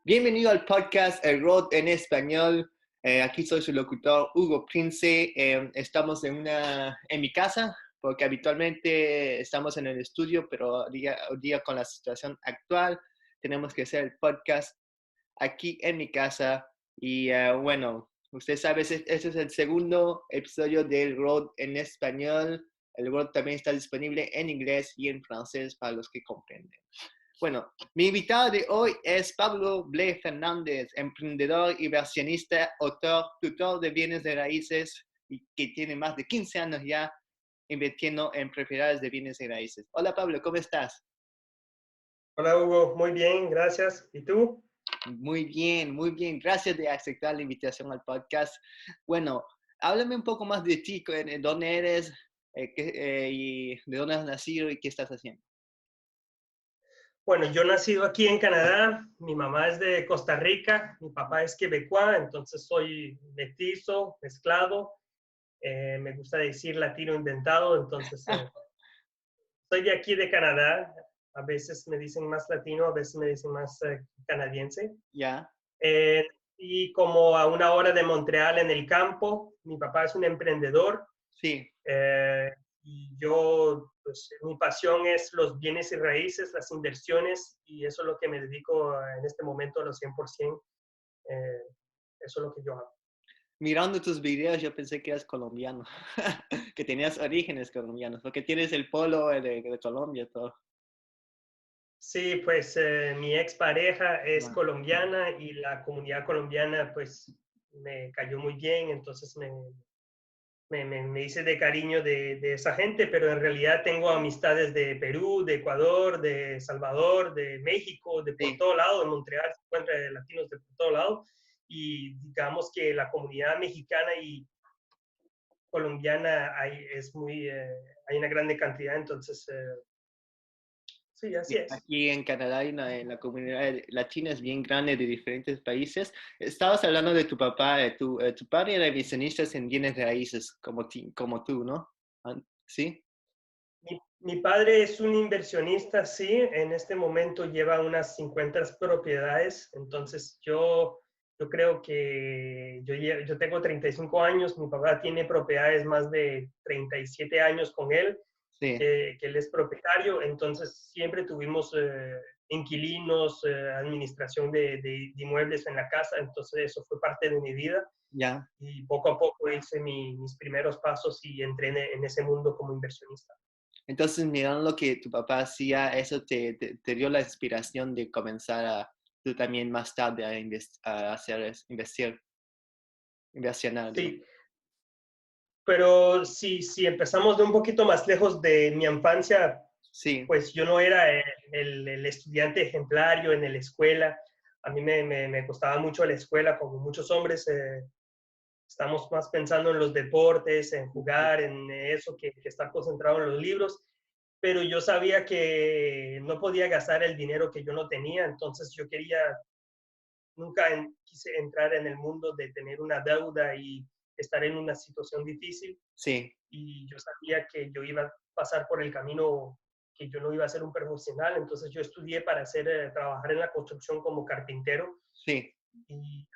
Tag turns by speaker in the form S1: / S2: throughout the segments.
S1: Bienvenido al podcast El Road en Español. Aquí soy su locutor Hugo Prince. Estamos en mi casa porque habitualmente estamos en el estudio, pero hoy día con la situación actual tenemos que hacer el podcast aquí en mi casa. Y bueno, usted sabe, este es el segundo episodio del Road en Español. El Road también está disponible en inglés y en francés para los que comprenden. Bueno, mi invitado de hoy es Pablo Ble Fernández, emprendedor, inversionista, autor, tutor de bienes de raíces y que tiene más de 15 años ya invirtiendo en propiedades de bienes de raíces. Hola Pablo, ¿cómo estás?
S2: Hola Hugo, muy bien, gracias. ¿Y tú?
S1: Muy bien, muy bien. Gracias de aceptar la invitación al podcast. Bueno, háblame un poco más de ti, dónde eres y de dónde has nacido y qué estás haciendo.
S2: Bueno, yo nacido aquí en Canadá, mi mamá es de Costa Rica, mi papá es quebecois, entonces soy mestizo, mezclado, me gusta decir latino inventado, entonces soy de aquí de Canadá, a veces me dicen más latino, a veces me dicen más canadiense.
S1: Ya,
S2: Eh, y como a una hora de Montreal en el campo, mi papá es un emprendedor.
S1: sí.
S2: Y yo, pues mi pasión es los bienes y raíces, las inversiones, y eso es lo que me dedico en este momento a los 100%. Eh, eso es lo que yo hago.
S1: Mirando tus videos, yo pensé que eras colombiano, que tenías orígenes colombianos, porque tienes el polo de Colombia, todo.
S2: Sí, pues mi expareja es
S1: Wow.
S2: colombiana y la comunidad colombiana pues me cayó muy bien, entonces me hice de cariño de esa gente, pero en realidad tengo amistades de Perú, de Ecuador, de Salvador, de México, de por
S1: Sí,
S2: todo lado. En Montreal se encuentran latinos de por todo lado. Y digamos que la comunidad mexicana y colombiana hay una grande cantidad, entonces sí, así
S1: sí.
S2: es.
S1: Aquí en Canadá hay la comunidad latina es bien grande de diferentes países. Estabas hablando de tu papá, tu padre era inversionista en bienes de raíces, como tú, ¿no? ¿Sí?
S2: Mi padre es un inversionista, sí, en este momento lleva unas 50 propiedades, entonces yo creo que yo tengo 35 años, mi papá tiene propiedades más de 37 años con él,
S1: Sí,
S2: que él es propietario, entonces siempre tuvimos inquilinos, administración de inmuebles en la casa, entonces eso fue parte de mi vida
S1: ya.
S2: y poco a poco hice mis primeros pasos y entré en ese mundo como inversionista.
S1: Entonces, mirando lo que tu papá hacía, eso te dio la inspiración de comenzar tú también más tarde a hacer inversionar, digo.
S2: Sí, pero si empezamos de un poquito más lejos de mi infancia,
S1: Sí,
S2: pues yo no era el estudiante ejemplario en la escuela. A mí me costaba mucho la escuela, como muchos hombres. Estamos más pensando en los deportes, en jugar, en eso, que estar concentrado en los libros. Pero yo sabía que no podía gastar el dinero que yo no tenía, entonces yo nunca quise entrar en el mundo de tener una deuda y estar en una situación difícil.
S1: sí,
S2: Y yo sabía que yo iba a pasar por el camino, que yo no iba a ser un profesional, entonces yo estudié para trabajar en la construcción como carpintero
S1: sí.
S2: y,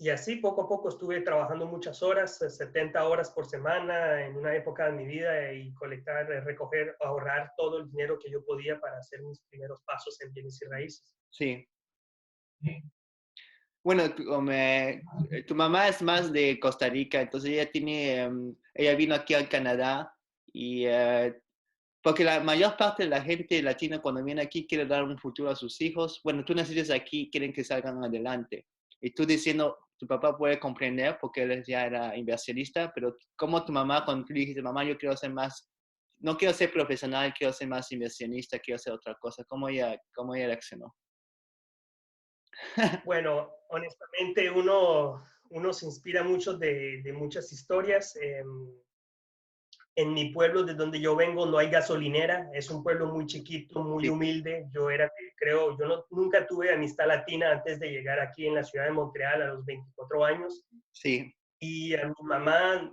S2: y así poco a poco estuve trabajando muchas horas, 70 horas por semana en una época de mi vida y colectar, recoger, ahorrar todo el dinero que yo podía para hacer mis primeros pasos en bienes y raíces.
S1: Sí. Bueno, tu mamá es más de Costa Rica, entonces ella vino aquí al Canadá y porque la mayor parte de la gente latina cuando viene aquí quiere dar un futuro a sus hijos. Bueno, tú naciste aquí, quieren que salgan adelante. Y tú diciendo, tu papá puede comprender porque él ya era inversionista, pero como tu mamá, cuando tú dijiste, mamá, yo quiero ser más, no quiero ser profesional, quiero ser más inversionista, quiero hacer otra cosa, cómo ella reaccionó?
S2: Bueno, honestamente uno se inspira mucho de muchas historias. En mi pueblo, de donde yo vengo, no hay gasolinera. Es un pueblo muy chiquito, muy
S1: Sí,
S2: humilde. Nunca tuve amistad latina antes de llegar aquí en la ciudad de Montreal a los 24 años.
S1: sí,
S2: Y a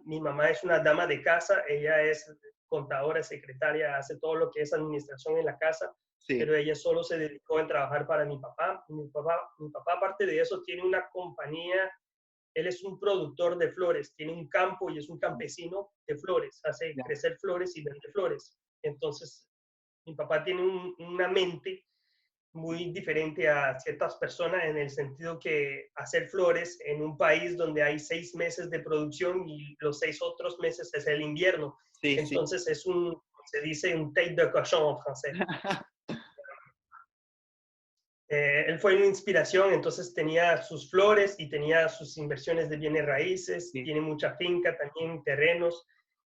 S2: mi mamá es una dama de casa. Ella es contadora, secretaria, hace todo lo que es administración en la casa.
S1: Sí,
S2: pero ella solo se dedicó a trabajar para mi papá. Mi papá, aparte de eso, tiene una compañía. Él es un productor de flores, tiene un campo y es un campesino de flores, hace
S1: ya.
S2: crecer flores y vende flores. Entonces, mi papá tiene una mente muy diferente a ciertas personas en el sentido que hacer flores en un país donde hay 6 meses de producción y los 6 otros meses es el invierno.
S1: Sí, sí.
S2: Entonces es se dice un tête de cochon en francés. Él fue una inspiración, entonces tenía sus flores y tenía sus inversiones de bienes raíces,
S1: Sí,
S2: tiene mucha finca, también terrenos,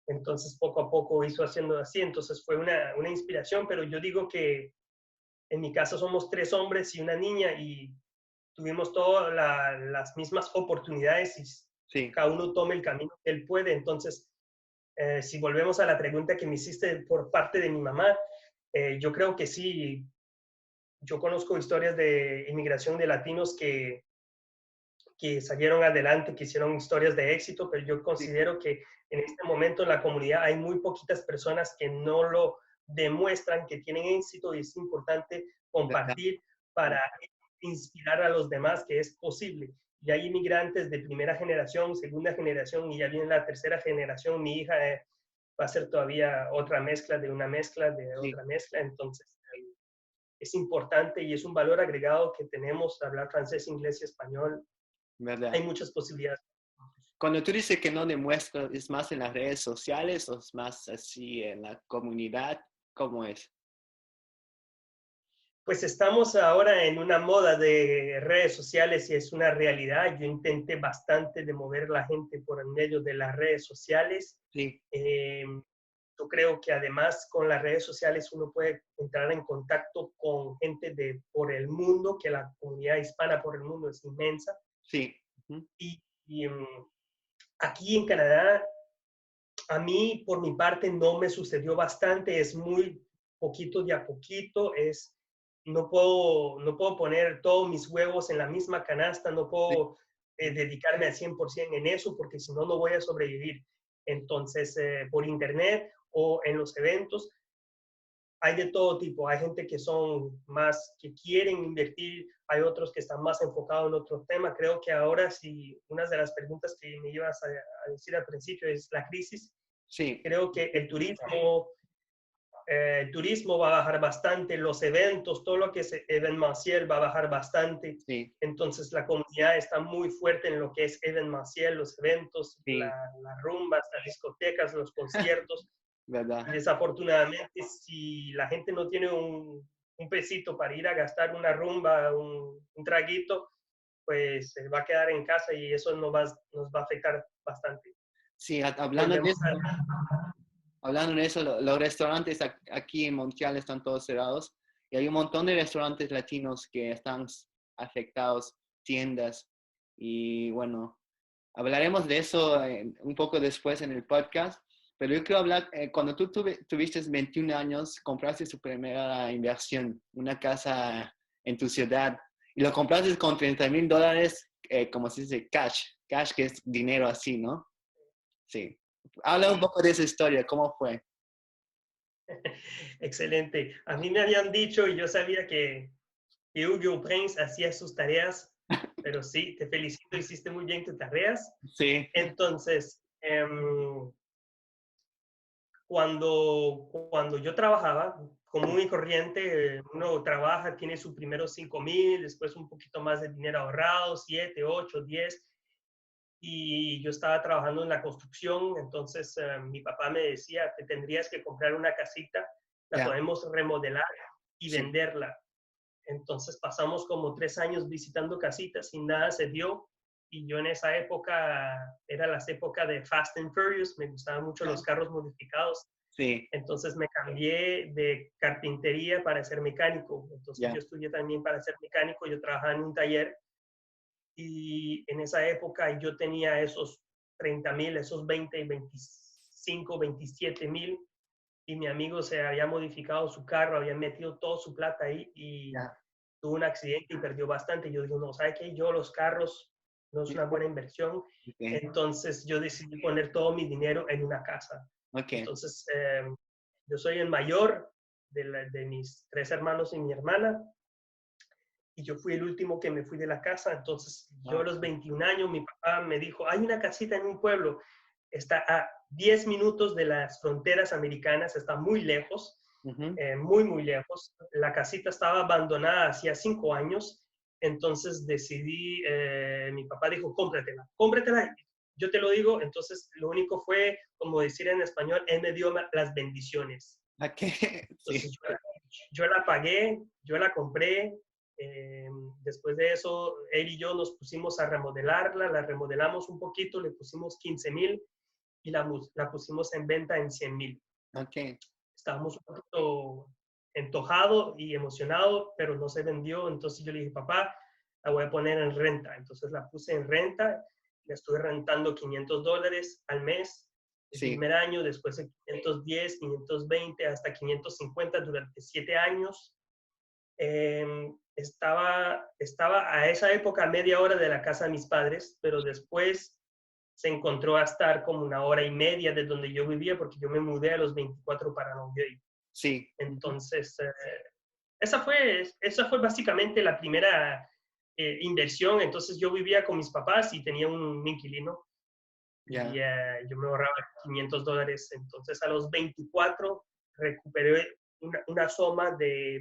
S2: entonces poco a poco hizo haciendo así, entonces fue una inspiración, pero yo digo que en mi casa somos 3 hombres y una niña y tuvimos todas las mismas oportunidades y
S1: sí,
S2: cada uno toma el camino que él puede, entonces si volvemos a la pregunta que me hiciste por parte de mi mamá, yo creo que sí, yo conozco historias de inmigración de latinos que salieron adelante, que hicieron historias de éxito, pero yo
S1: sí,
S2: considero que en este momento en la comunidad hay muy poquitas personas que no lo demuestran que tienen éxito y es importante
S1: ¿verdad?
S2: compartir para inspirar a los demás que es posible. Ya hay inmigrantes de primera generación, segunda generación y ya viene la tercera generación. Mi hija va a ser todavía otra mezcla de una mezcla de
S1: Sí,
S2: otra mezcla, entonces es importante y es un valor agregado que tenemos hablar francés, inglés y español. Hay
S1: ¿verdad?
S2: muchas posibilidades.
S1: Cuando tú dices que no demuestras, ¿es más en las redes sociales o es más así en la comunidad? ¿Cómo es?
S2: Pues estamos ahora en una moda de redes sociales y es una realidad. Yo intenté bastante de mover la gente por el medio de las redes sociales.
S1: Sí,
S2: Eh, yo creo que además con las redes sociales uno puede entrar en contacto con gente de por el mundo, que la comunidad hispana por el mundo es inmensa.
S1: sí, ujú,
S2: Y aquí en Canadá, a mí por mi parte no me sucedió bastante, es muy poquito de a poquito, no puedo poner todos mis huevos en la misma canasta, no
S1: sí,
S2: puedo dedicarme al 100% en eso porque si no, no voy a sobrevivir. Entonces, por internet o en los eventos, hay de todo tipo. Hay gente que son más, que quieren invertir, hay otros que están más enfocados en otro tema. Creo que ahora, si una de las preguntas que me ibas a decir al principio es la crisis,
S1: sí,
S2: creo que el turismo va a bajar bastante, los eventos, todo lo que es evenementiel va a bajar bastante.
S1: sí,
S2: Entonces la comunidad está muy fuerte en lo que es evenementiel, los eventos,
S1: sí,
S2: las rumbas, las discotecas, los conciertos.
S1: ¿verdad?
S2: Desafortunadamente, si la gente no tiene un pesito para ir a gastar una rumba, un traguito, pues se va a quedar en casa y eso nos va a afectar bastante.
S1: Sí,
S2: Volvemos a...
S1: hablando de eso, los restaurantes aquí en Montreal están todos cerrados y hay un montón de restaurantes latinos que están afectados, tiendas y bueno, hablaremos de eso un poco después en el podcast, pero yo quiero hablar, cuando tú tuviste 21 años, compraste tu primera inversión, una casa en tu ciudad, y lo compraste con $30,000, como se dice, cash que es dinero así, ¿no? Sí. Habla un poco de esa historia, ¿cómo fue?
S2: Excelente. A mí me habían dicho y yo sabía que Hugo Prince hacía sus tareas, pero sí, te felicito, hiciste muy bien tus tareas.
S1: Sí,
S2: Entonces, cuando yo trabajaba, común y corriente, uno trabaja, tiene sus primeros 5,000, después un poquito más de dinero ahorrado, 7, 8, 10, y yo estaba trabajando en la construcción, entonces mi papá me decía, te tendrías que comprar una casita, la
S1: ya,
S2: podemos remodelar y
S1: sí,
S2: venderla. Entonces pasamos como 3 años visitando casitas y nada se dio. Y yo en esa época, era las épocas de Fast and Furious, me gustaban mucho los carros modificados.
S1: sí,
S2: Entonces me cambié de carpintería para ser mecánico. Entonces yo
S1: ya,
S2: estudié también para ser mecánico, yo trabajaba en un taller y en esa época yo tenía esos 30,000, esos 20, 25, 27,000 y mi amigo se había modificado su carro, había metido toda su plata ahí y
S1: ya,
S2: tuvo un accidente y perdió bastante. Yo digo, no, ¿sabe qué? Yo los carros no es una buena inversión.
S1: ok,
S2: Entonces yo decidí poner todo mi dinero en una casa.
S1: ok,
S2: Entonces yo soy el mayor de mis 3 hermanos y mi hermana. Y yo fui el último que me fui de la casa. Entonces, yo a los 21 años, mi papá me dijo, hay una casita en un pueblo, está a 10 minutos de las fronteras americanas, está muy lejos, muy, muy lejos. La casita estaba abandonada hacía 5 años. Entonces decidí, mi papá dijo, cómpratela, cómpratela. Yo te lo digo, entonces lo único fue, como decir en español, él me dio las bendiciones.
S1: Okay.
S2: Entonces
S1: Sí.
S2: yo la pagué, yo la compré. Después de eso, él y yo nos pusimos a remodelarla, la remodelamos un poquito, le pusimos 15,000 y la pusimos en venta en 100,000.
S1: Okay.
S2: Estábamos un poquito entojado y emocionado, pero no se vendió. Entonces yo le dije, papá, la voy a poner en renta. Entonces la puse en renta, la estuve rentando $500 al mes el
S1: Sí.
S2: primer año, después de 510, 520, hasta 550 durante 7 años. Estaba a esa época a media hora de la casa de mis padres, pero después se encontró a estar como 1 hora y media de donde yo vivía, porque yo me mudé a los 24 para Longueuil.
S1: Sí.
S2: Entonces, esa fue básicamente la primera inversión. Entonces, yo vivía con mis papás y tenía un inquilino y yo me ahorraba $500. Entonces, a los 24 recuperé una suma de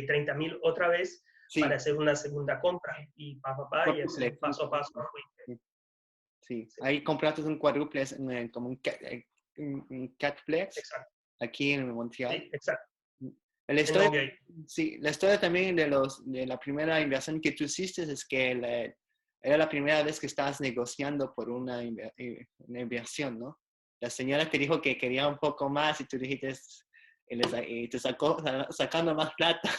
S2: 30,000 otra vez para
S1: Sí.
S2: hacer una segunda compra. Y y así,
S1: Cuádruplex.
S2: paso a paso fui.
S1: Sí.
S2: Sí,
S1: Ahí compraste un cuádruplex, como un catplex
S2: exacto.
S1: aquí en Montreal.
S2: Sí, exacto.
S1: La
S2: En
S1: historia,
S2: Longueuil.
S1: sí, la historia también de la primera inversión que tú hiciste es que era la primera vez que estabas negociando por una inversión, ¿no? La señora te dijo que quería un poco más y tú dijiste, y te sacando más plata.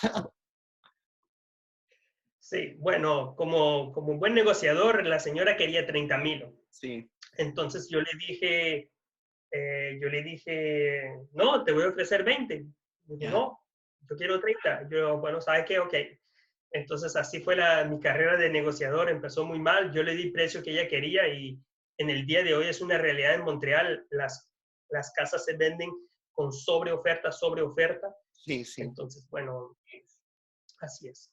S2: Sí, bueno, como un buen negociador, la señora quería 30,000.
S1: Sí,
S2: Entonces yo le dije, no, te voy a ofrecer 20. Dijo,
S1: ya.
S2: no, yo quiero 30. Yo, bueno, ¿sabes qué? Ok. Entonces así fue mi carrera de negociador. Empezó muy mal. Yo le di el precio que ella quería y en el día de hoy es una realidad en Montreal. Las casas se venden con sobre oferta, sobre oferta.
S1: Sí, sí.
S2: Entonces, bueno, así es.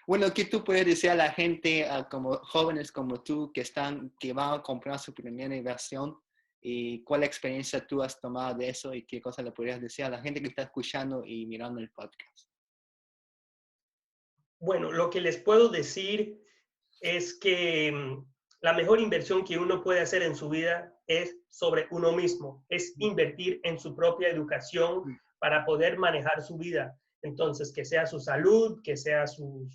S1: Bueno, ¿qué tú puedes decir a la gente, como jóvenes como tú, que van a comprar su primera inversión? ¿Y cuál experiencia tú has tomado de eso? ¿Y qué cosa le podrías decir a la gente que está escuchando y mirando el podcast?
S2: Bueno, lo que les puedo decir es que la mejor inversión que uno puede hacer en su vida es sobre uno mismo, es invertir en su propia educación para poder manejar su vida. Entonces, que sea su salud, que sea su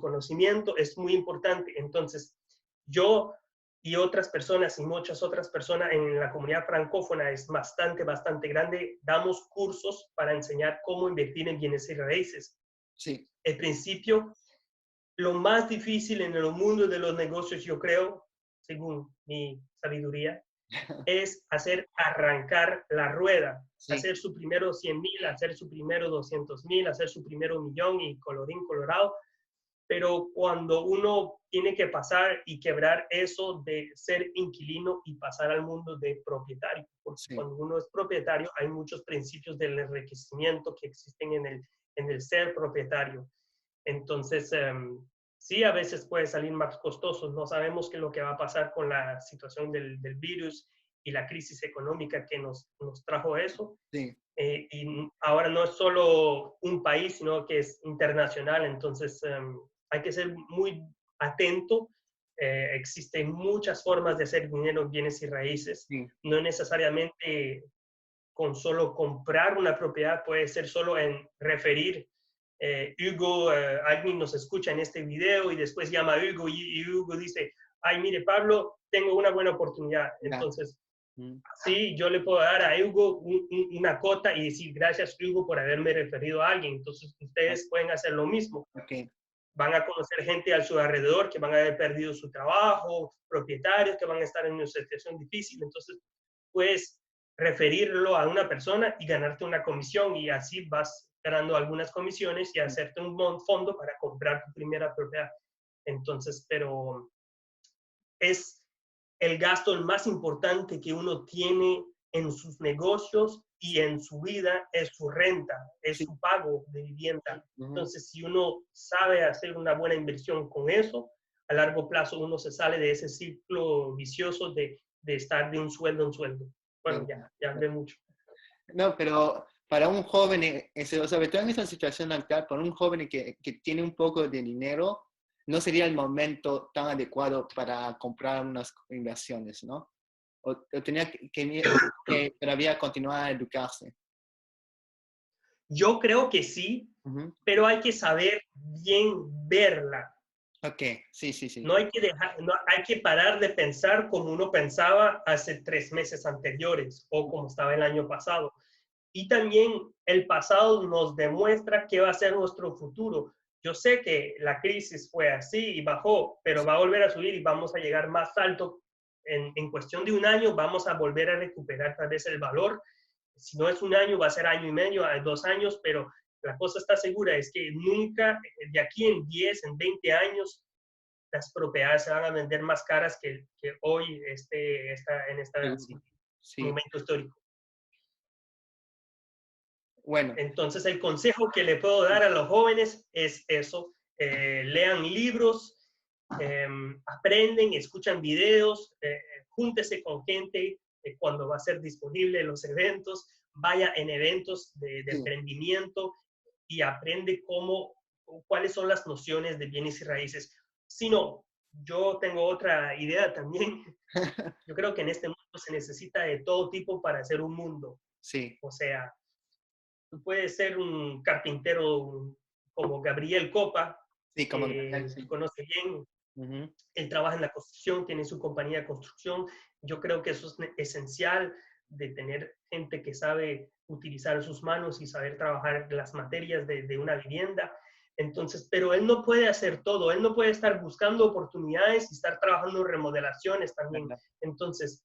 S2: conocimiento, es muy importante. Entonces, yo y otras personas y muchas otras personas en la comunidad francófona es bastante, bastante grande. Damos cursos para enseñar cómo invertir en bienes y raíces.
S1: Sí,
S2: El principio, lo más difícil en el mundo de los negocios, yo creo, según mi sabiduría, es hacer arrancar la rueda,
S1: sí,
S2: hacer su primero 100,000, hacer su primero 200,000, hacer su primero 1,000,000 y colorín colorado. Pero cuando uno tiene que pasar y quebrar eso de ser inquilino y pasar al mundo de propietario, porque
S1: sí,
S2: cuando uno es propietario hay muchos principios del enriquecimiento que existen en el ser propietario. Entonces, sí, a veces puede salir más costoso. No sabemos qué es lo que va a pasar con la situación del virus y la crisis económica que nos trajo eso.
S1: sí,
S2: Y ahora no es solo un país, sino que es internacional. Entonces, hay que ser muy atento. Existen muchas formas de hacer dinero en bienes y raíces.
S1: sí,
S2: No necesariamente con solo comprar una propiedad, puede ser solo en referir. Hugo, alguien nos escucha en este video y después llama a Hugo y Hugo dice, ay, mire, Pablo, tengo una buena oportunidad.
S1: ya.
S2: Entonces, sí, yo le puedo dar a Hugo una cota y decir, gracias, Hugo, por haberme referido a alguien. Entonces, ustedes pueden hacer lo mismo.
S1: Ok,
S2: Van a conocer gente a su alrededor que van a haber perdido su trabajo, propietarios que van a estar en una situación difícil. Entonces, puedes referirlo a una persona y ganarte una comisión y así vas ganando algunas comisiones y hacerte un fondo para comprar tu primera propiedad. Entonces, pero es el gasto más importante que uno tiene en sus negocios y en su vida es su renta, es
S1: Sí.
S2: su pago de vivienda.
S1: Ujú.
S2: Entonces, si uno sabe hacer una buena inversión con eso, a largo plazo uno se sale de ese ciclo vicioso de estar de un sueldo en sueldo. Bueno, ya hablé mucho.
S1: No, pero para un joven, sobre todo en esta situación actual, para un joven que tiene un poco de dinero, no sería el momento tan adecuado para comprar unas inversiones, ¿no? O tenía que todavía continuar a educarse.
S2: Yo creo que sí,
S1: Ujú.
S2: pero hay que saber bien verla.
S1: Ok, sí, sí, sí.
S2: No hay que no hay que parar de pensar como uno pensaba hace 3 meses anteriores o como estaba el año pasado. Y también el pasado nos demuestra qué va a ser nuestro futuro. Yo sé que la crisis fue así y bajó, pero va a volver a subir y vamos a llegar más alto. En cuestión de un año vamos a volver a recuperar tal vez el valor. Si no es un año, va a ser año y medio, 2 años, pero la cosa está segura es que nunca, de aquí en 10, en 20 años, las propiedades se van a vender más caras que hoy en este
S1: Seguro. Sí.
S2: momento histórico.
S1: Bueno,
S2: Entonces, el consejo que le puedo dar a los jóvenes es eso, lean libros, aprenden, escuchan videos, júntese con gente cuando va a ser disponible los eventos, vaya en eventos de
S1: sí.
S2: emprendimiento y aprende cuáles son las nociones de bienes y raíces. Si no, yo tengo otra idea también. Yo creo que en este mundo se necesita de todo tipo para hacer un mundo.
S1: Sí,
S2: O sea, tú puedes ser un carpintero como Gabriel Copa,
S1: sí, como Gabriel,
S2: que
S1: sí.
S2: conoce bien,
S1: Ujú.
S2: él trabaja en la construcción, tiene su compañía de construcción. Yo creo que eso es esencial de tener gente que sabe utilizar sus manos y saber trabajar las materias de una vivienda. Entonces, pero él no puede hacer todo, él no puede estar buscando oportunidades y estar trabajando en remodelaciones también.
S1: ¿Verdad?
S2: Entonces,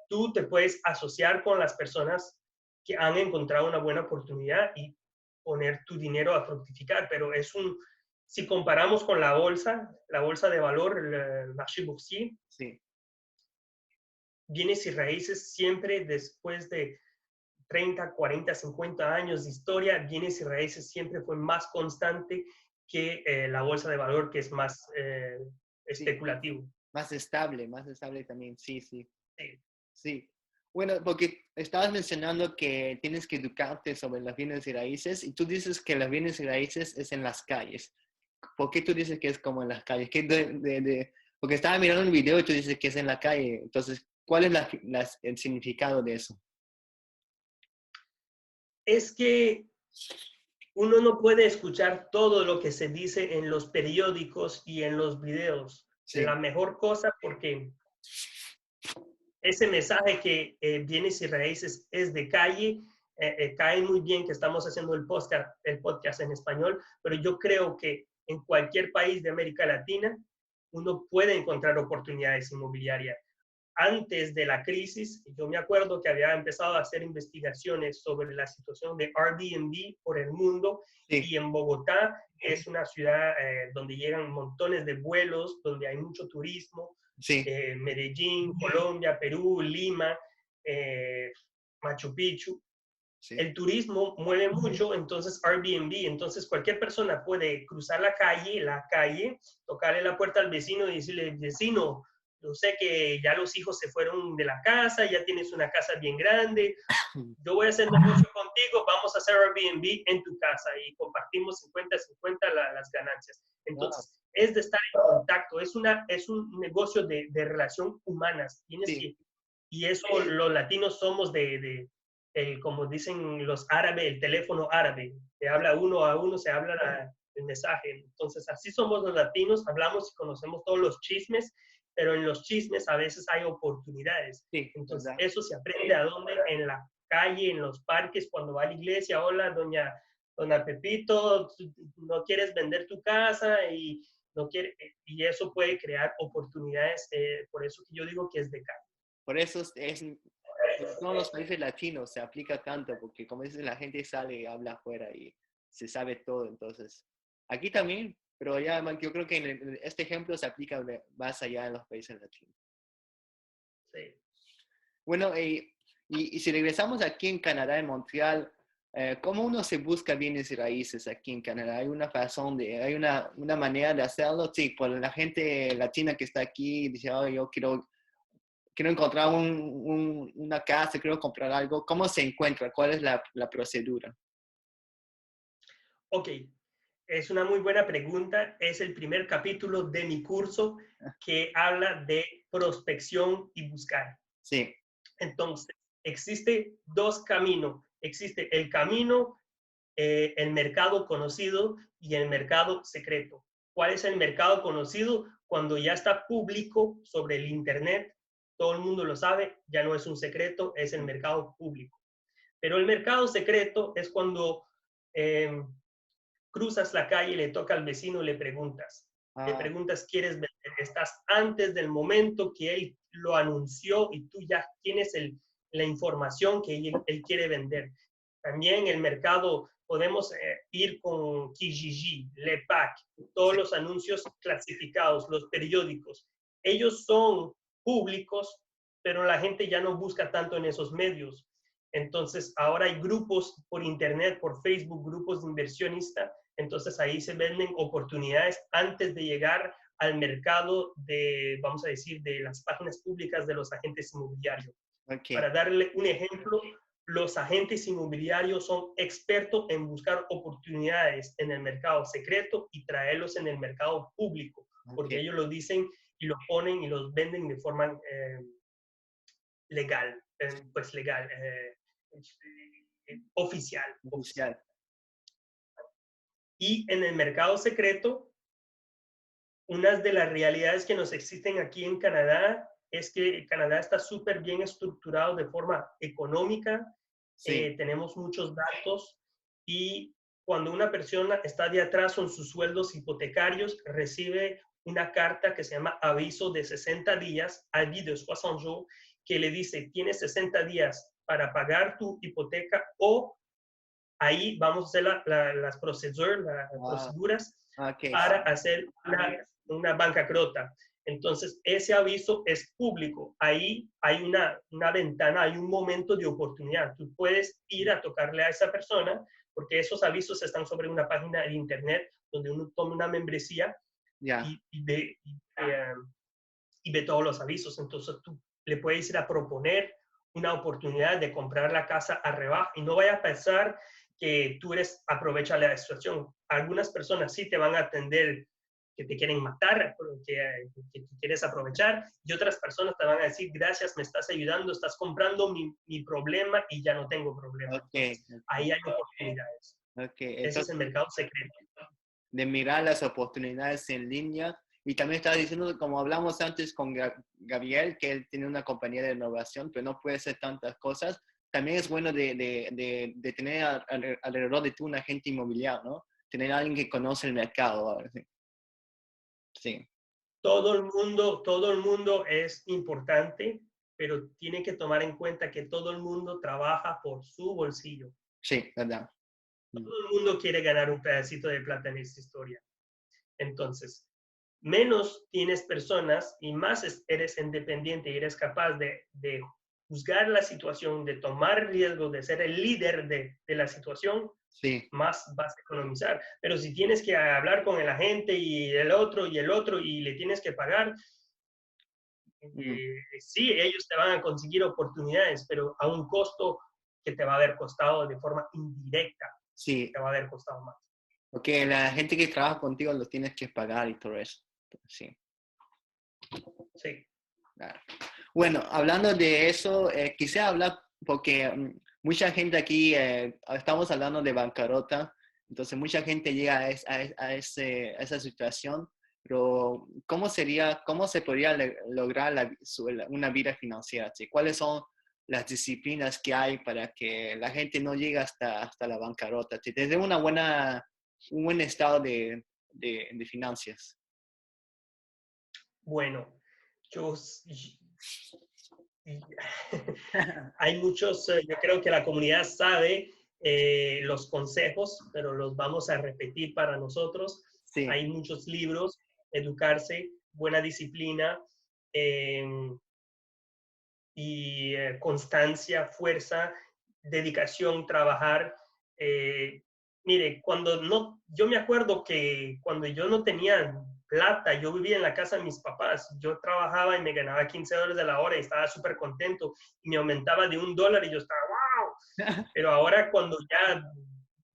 S2: tú te puedes asociar con las personas que han encontrado una buena oportunidad y poner tu dinero a fructificar, pero si comparamos con la bolsa de valor, el marché boursier,
S1: Sí.
S2: bienes y raíces siempre después de 30, 40, 50 años de historia, bienes y raíces siempre fue más constante que la bolsa de valor, que es más
S1: Sí.
S2: especulativo.
S1: Más estable también, sí, sí.
S2: Sí.
S1: Sí. Bueno, porque estabas mencionando que tienes que educarte sobre las bienes y raíces y tú dices que las bienes y raíces es en las calles. ¿Por qué tú dices que es como en las calles? Porque estaba mirando un video y tú dices que es en la calle. Entonces, ¿cuál es el significado de eso?
S2: Es que uno no puede escuchar todo lo que se dice en los periódicos y en los videos. La
S1: Sí,
S2: mejor cosa, porque ese mensaje que bienes y raíces es de calle, cae muy bien que estamos haciendo el podcast en español, pero yo creo que en cualquier país de América Latina uno puede encontrar oportunidades inmobiliarias. Antes de la crisis, yo me acuerdo que había empezado a hacer investigaciones sobre la situación de Airbnb por el mundo
S1: sí,
S2: y en Bogotá, que es una ciudad donde llegan montones de vuelos, donde hay mucho turismo,
S1: sí,
S2: Medellín, Colombia, Perú, Lima, eh, Machu Picchu.
S1: sí.
S2: El turismo mueve mucho, entonces Airbnb, entonces cualquier persona puede cruzar la calle, tocarle la puerta al vecino y decirle, vecino, yo sé que ya los hijos se fueron de la casa, ya tienes una casa bien grande, yo voy a hacer negocio contigo, vamos a hacer Airbnb en tu casa y compartimos 50-50 las ganancias.
S1: Wow.
S2: Entonces, es de estar en contacto, es un negocio de relación humanas.
S1: Sí,
S2: Y eso los latinos somos como dicen los árabes, el teléfono árabe. Se habla uno a uno, se habla el mensaje. Entonces, así somos los latinos, hablamos y conocemos todos los chismes, pero en los chismes a veces hay oportunidades.
S1: sí,
S2: Entonces,
S1: ¿verdad?
S2: eso se aprende a dónde, en la calle, en los parques, cuando va a la iglesia, hola, doña Pepito, no quieres vender tu casa y eso puede crear oportunidades, por eso que yo digo que es de calle.
S1: Por eso en todos los países latinos se aplica tanto, porque como dices, la gente sale y habla afuera y se sabe todo. Entonces, aquí también, pero ya yo creo que en este ejemplo se aplica más allá en los países latinos.
S2: Sí.
S1: Bueno, Y si regresamos aquí en Canadá, en Montreal, ¿cómo uno se busca bienes y raíces aquí en Canadá? ¿Hay una razón hay una manera de hacerlo? Sí, por la gente latina que está aquí, dice, oh, yo quiero encontrar una casa, quiero comprar algo. ¿Cómo se encuentra? ¿Cuál es la procedura?
S2: Ok, es una muy buena pregunta. Es el primer capítulo de mi curso que habla de prospección y buscar.
S1: Sí,
S2: Entonces, existe dos caminos. Existe el camino, el mercado conocido y el mercado secreto. ¿Cuál es el mercado conocido? Cuando ya está público sobre el Internet, todo el mundo lo sabe, ya no es un secreto, es el mercado público. Pero el mercado secreto es cuando eh, cruzas la calle, le toca al vecino, le preguntas, ¿quieres vender? Estás antes del momento que él lo anunció y tú ya tienes la información que él quiere vender. También el mercado, podemos ir con Kijiji, Lepac, todos
S1: sí,
S2: los anuncios clasificados, los periódicos. Ellos son públicos, pero la gente ya no busca tanto en esos medios. Entonces, ahora hay grupos por internet, por Facebook, grupos de inversionistas. Entonces, ahí se venden oportunidades antes de llegar al mercado de, vamos a decir, de las páginas públicas de los agentes inmobiliarios.
S1: ok,
S2: Para darle un ejemplo, los agentes inmobiliarios son expertos en buscar oportunidades en el mercado secreto y traerlos en el mercado público,
S1: ok,
S2: porque ellos lo dicen y lo ponen y los venden de forma legal, pues legal, oficial, oficial.
S1: oficial.
S2: Y en el mercado secreto, una de las realidades que nos existen aquí en Canadá es que Canadá está súper bien estructurado de forma económica,
S1: Sí,
S2: tenemos muchos datos y cuando una persona está de atraso en sus sueldos hipotecarios, recibe una carta que se llama aviso de 60 días, avis de 60 jours, que le dice, tienes 60 días para pagar tu hipoteca o ahí vamos a hacer las
S1: wow,
S2: proceduras
S1: ok,
S2: para hacer una bancarrota. Entonces, ese aviso es público. Ahí hay una ventana, hay un momento de oportunidad. Tú puedes ir a tocarle a esa persona porque esos avisos están sobre una página de internet donde uno toma una membresía
S1: ya.
S2: y ve todos los avisos. Entonces, tú le puedes ir a proponer una oportunidad de comprar la casa a rebaja y no vaya a pensar que tú eres aprovecha la situación. Algunas personas sí te van a atender que te quieren matar, que quieres aprovechar, y otras personas te van a decir, gracias, me estás ayudando, estás comprando mi problema y ya no tengo problema.
S1: Ok,
S2: Entonces, ahí hay oportunidades.
S1: ok.
S2: Ese es el
S1: Entonces,
S2: mercado secreto.
S1: de mirar las oportunidades en línea. Y también estaba diciendo, como hablamos antes con Gabriel, que él tiene una compañía de innovación, pero no puede hacer tantas cosas. También es bueno de tener alrededor de tú un agente inmobiliario, ¿no? Tener a alguien que conoce el mercado. Sí. Sí.
S2: Todo el mundo es importante, pero tiene que tomar en cuenta que todo el mundo trabaja por su bolsillo.
S1: Sí, ¿verdad? Mm.
S2: Todo el mundo quiere ganar un pedacito de plata en esta historia. Entonces, menos tienes personas y más eres independiente y eres capaz de juzgar la situación, de tomar riesgos, de ser el líder de la situación,
S1: Sí.
S2: más vas a economizar. Pero si tienes que hablar con el agente y el otro y le tienes que pagar,
S1: Mm.
S2: sí, ellos te van a conseguir oportunidades, pero a un costo que te va a haber costado de forma indirecta,
S1: Sí.
S2: te va a haber costado más.
S1: Porque la gente que trabaja contigo los tienes que pagar y todo eso. Sí.
S2: Sí.
S1: Claro. Bueno, hablando de eso, quisiera hablar porque mucha gente aquí, estamos hablando de bancarrota, entonces mucha gente llega a esa situación, pero cómo se podría lograr una vida financiera? ¿Sí? ¿Cuáles son las disciplinas que hay para que la gente no llegue hasta la bancarrota? ¿Sí? Desde un buen estado de finanzas.
S2: Bueno, yo, hay muchos, yo creo que la comunidad sabe los consejos, pero los vamos a repetir para nosotros.
S1: Sí,
S2: Hay muchos libros, educarse, buena disciplina, eh, y constancia, fuerza, dedicación, trabajar. Mire, yo me acuerdo que cuando yo no tenía plata, yo vivía en la casa de mis papás, yo trabajaba y me ganaba $15 de la hora y estaba súper contento y me aumentaba de $1 y yo estaba, wow. Pero ahora cuando ya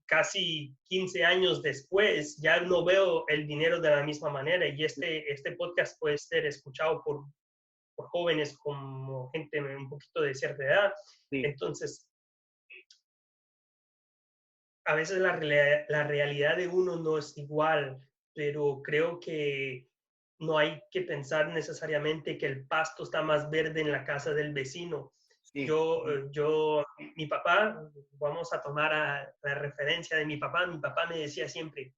S2: casi 15 años después, ya no veo el dinero de la misma manera y este podcast puede ser escuchado por jóvenes como gente un poquito de cierta edad.
S1: Sí,
S2: Entonces, a veces la realidad de uno no es igual, pero creo que no hay que pensar necesariamente que el pasto está más verde en la casa del vecino.
S1: sí,
S2: Yo, mi papá, vamos a tomar la referencia de mi papá me decía siempre,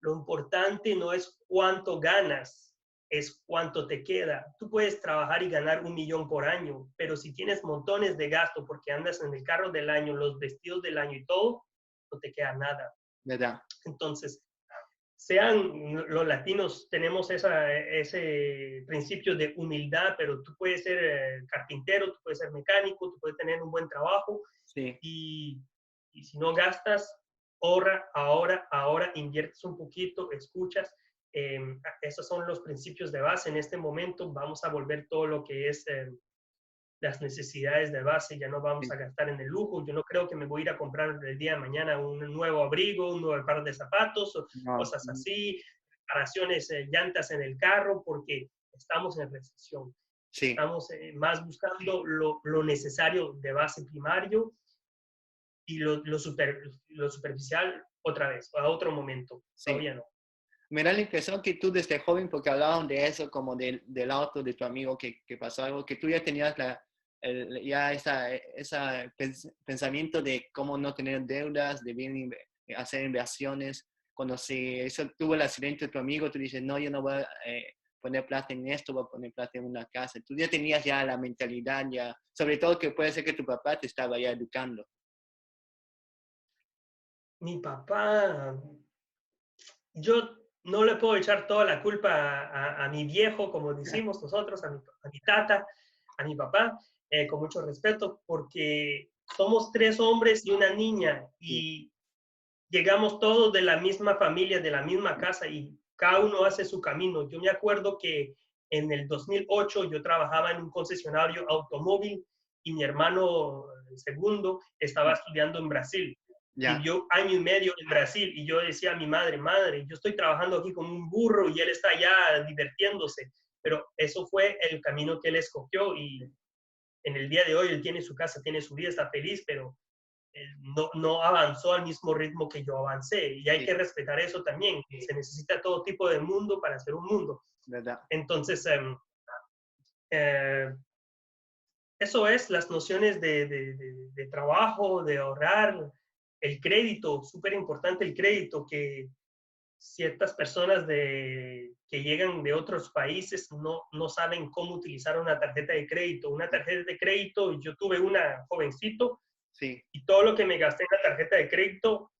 S2: lo importante no es cuánto ganas, es cuánto te queda. Tú puedes trabajar y ganar 1 millón por año, pero si tienes montones de gasto porque andas en el carro del año, los vestidos del año y todo, no te queda nada.
S1: ¿verdad?
S2: Entonces, sean los latinos, tenemos ese principio de humildad, pero tú puedes ser carpintero, tú puedes ser mecánico, tú puedes tener un buen trabajo
S1: Sí,
S2: y, y si no gastas, ahora, inviertes un poquito, escuchas. Esos son los principios de base. En este momento vamos a volver todo lo que es las necesidades de base, ya no vamos
S1: sí.
S2: a gastar en el lujo. Yo no creo que me voy a ir a comprar el día de mañana un nuevo abrigo, un nuevo par de zapatos, o
S1: No,
S2: cosas así, reparaciones, llantas en el carro, porque estamos en recesión.
S1: sí,
S2: Estamos más buscando lo necesario de base primario y lo superficial otra vez, a otro momento.
S1: sí.
S2: Todavía no.
S1: Me da la impresión que tú desde joven, porque hablaban de eso, como del auto de tu amigo que pasó algo, que tú ya tenías ya esa pensamiento de cómo no tener deudas, de bien hacer inversiones. Cuando tuvo el accidente de tu amigo, tú dices, no, yo no voy a poner plata en esto, voy a poner plata en una casa. Tú ya tenías ya la mentalidad, ya, sobre todo que puede ser que tu papá te estaba ya educando.
S2: Mi papá, yo no le puedo echar toda la culpa a mi viejo, como decimos nosotros, a mi tata, a mi papá, con mucho respeto, porque somos 3 hombres y una niña
S1: Sí,
S2: y llegamos todos de la misma familia, de la misma casa y cada uno hace su camino. Yo me acuerdo que en el 2008 yo trabajaba en un concesionario automóvil y mi hermano el segundo estaba estudiando en Brasil.
S1: ya,
S2: Vivió 1 año y medio en Brasil y yo decía a mi madre, madre, yo estoy trabajando aquí como un burro y él está allá divirtiéndose. Pero eso fue el camino que él escogió y en el día de hoy él tiene su casa, tiene su vida, está feliz, pero no avanzó al mismo ritmo que yo avancé. Y hay
S1: sí,
S2: que respetar eso también. Se necesita todo tipo de mundo para hacer un mundo.
S1: ¿verdad?
S2: Entonces, eh, eso es las nociones de trabajo, de ahorrar, el crédito, súper importante el crédito, que ciertas personas que llegan de otros países no saben cómo utilizar una tarjeta de crédito. Una tarjeta de crédito, yo tuve una jovencito
S1: Sí,
S2: y todo lo que me gasté en la tarjeta de crédito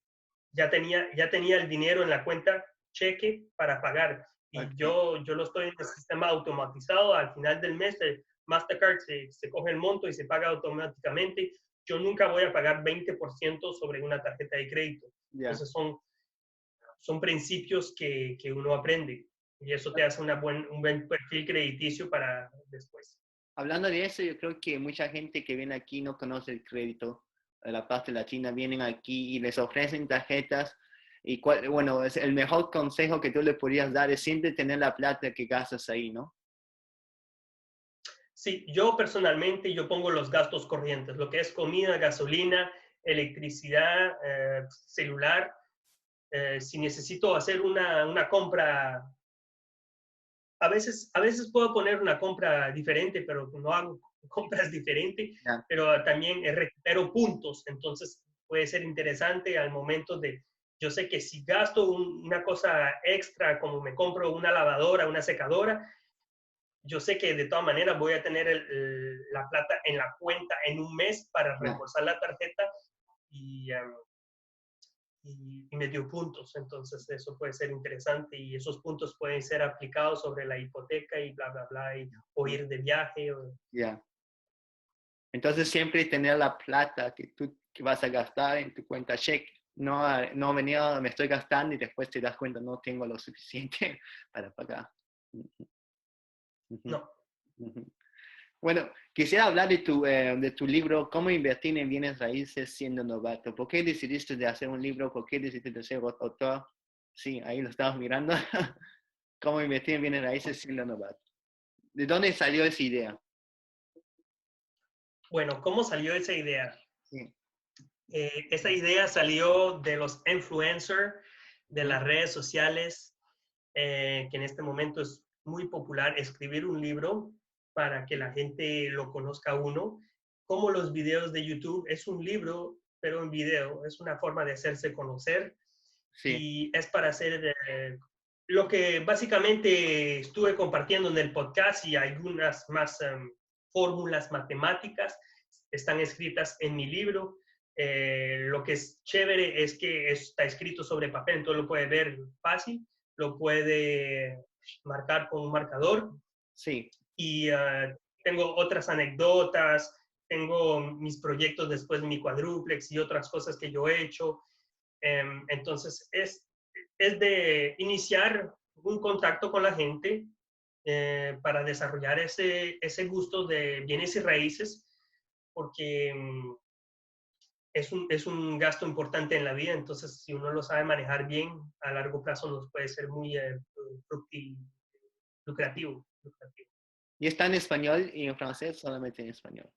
S2: ya tenía el dinero en la cuenta cheque para pagar. Y
S1: ok.
S2: yo lo estoy en el sistema automatizado. Al final del mes, el Mastercard se coge el monto y se paga automáticamente. Yo nunca voy a pagar 20% sobre una tarjeta de crédito.
S1: Ya.
S2: Entonces son principios que uno aprende y eso te hace un buen perfil crediticio para después.
S1: Hablando de eso, yo creo que mucha gente que viene aquí no conoce el crédito de la parte latina, vienen aquí y les ofrecen tarjetas. Y bueno, es el mejor consejo que tú le podrías dar es siempre tener la plata que gastas ahí, ¿no?
S2: Sí, yo personalmente yo pongo los gastos corrientes, lo que es comida, gasolina, electricidad, celular. Si necesito hacer una compra, a veces puedo poner una compra diferente, pero no hago compras diferentes,
S1: Ya,
S2: pero también recupero puntos, entonces puede ser interesante al momento de, yo sé que si gasto una cosa extra, como me compro una lavadora, una secadora, yo sé que de todas maneras voy a tener la plata en la cuenta en un mes para
S1: ya.
S2: reembolsar la tarjeta y, y me dio puntos. Entonces eso puede ser interesante y esos puntos pueden ser aplicados sobre la hipoteca y bla, bla, bla, o ir de viaje.
S1: Ya. Entonces siempre tener la plata que vas a gastar en tu cuenta cheque. No, no venía, me estoy gastando y después te das cuenta, no tengo lo suficiente para pagar.
S2: No.
S1: Bueno, quisiera hablar de tu libro, Cómo invertir en bienes raíces siendo novato. ¿Por qué decidiste de hacer un libro? ¿Por qué decidiste de ser autor? Sí, ahí lo estamos mirando. Cómo invertir en bienes raíces siendo novato. ¿De dónde salió esa idea?
S2: Bueno, ¿cómo salió esa idea?
S1: Sí.
S2: Esa idea salió de los influencers, de
S1: Uh-huh.
S2: las redes sociales, que en este momento es muy popular escribir un libro para que la gente lo conozca a uno. Como los videos de YouTube, es un libro, pero en video, es una forma de hacerse conocer
S1: Sí,
S2: y es para hacer lo que básicamente estuve compartiendo en el podcast y algunas más fórmulas matemáticas están escritas en mi libro. Lo que es chévere es que está escrito sobre papel, entonces lo puede ver fácil, lo puede marcar con un marcador
S1: sí.
S2: y tengo otras anécdotas, tengo mis proyectos después, mi cuádruplex y otras cosas que yo he hecho. Entonces, es de iniciar un contacto con la gente para desarrollar ese gusto de bienes y raíces, porque es un gasto importante en la vida, entonces si uno lo sabe manejar bien, a largo plazo nos puede ser muy lucrativo.
S1: ¿Y está en español y en francés? Solamente en español.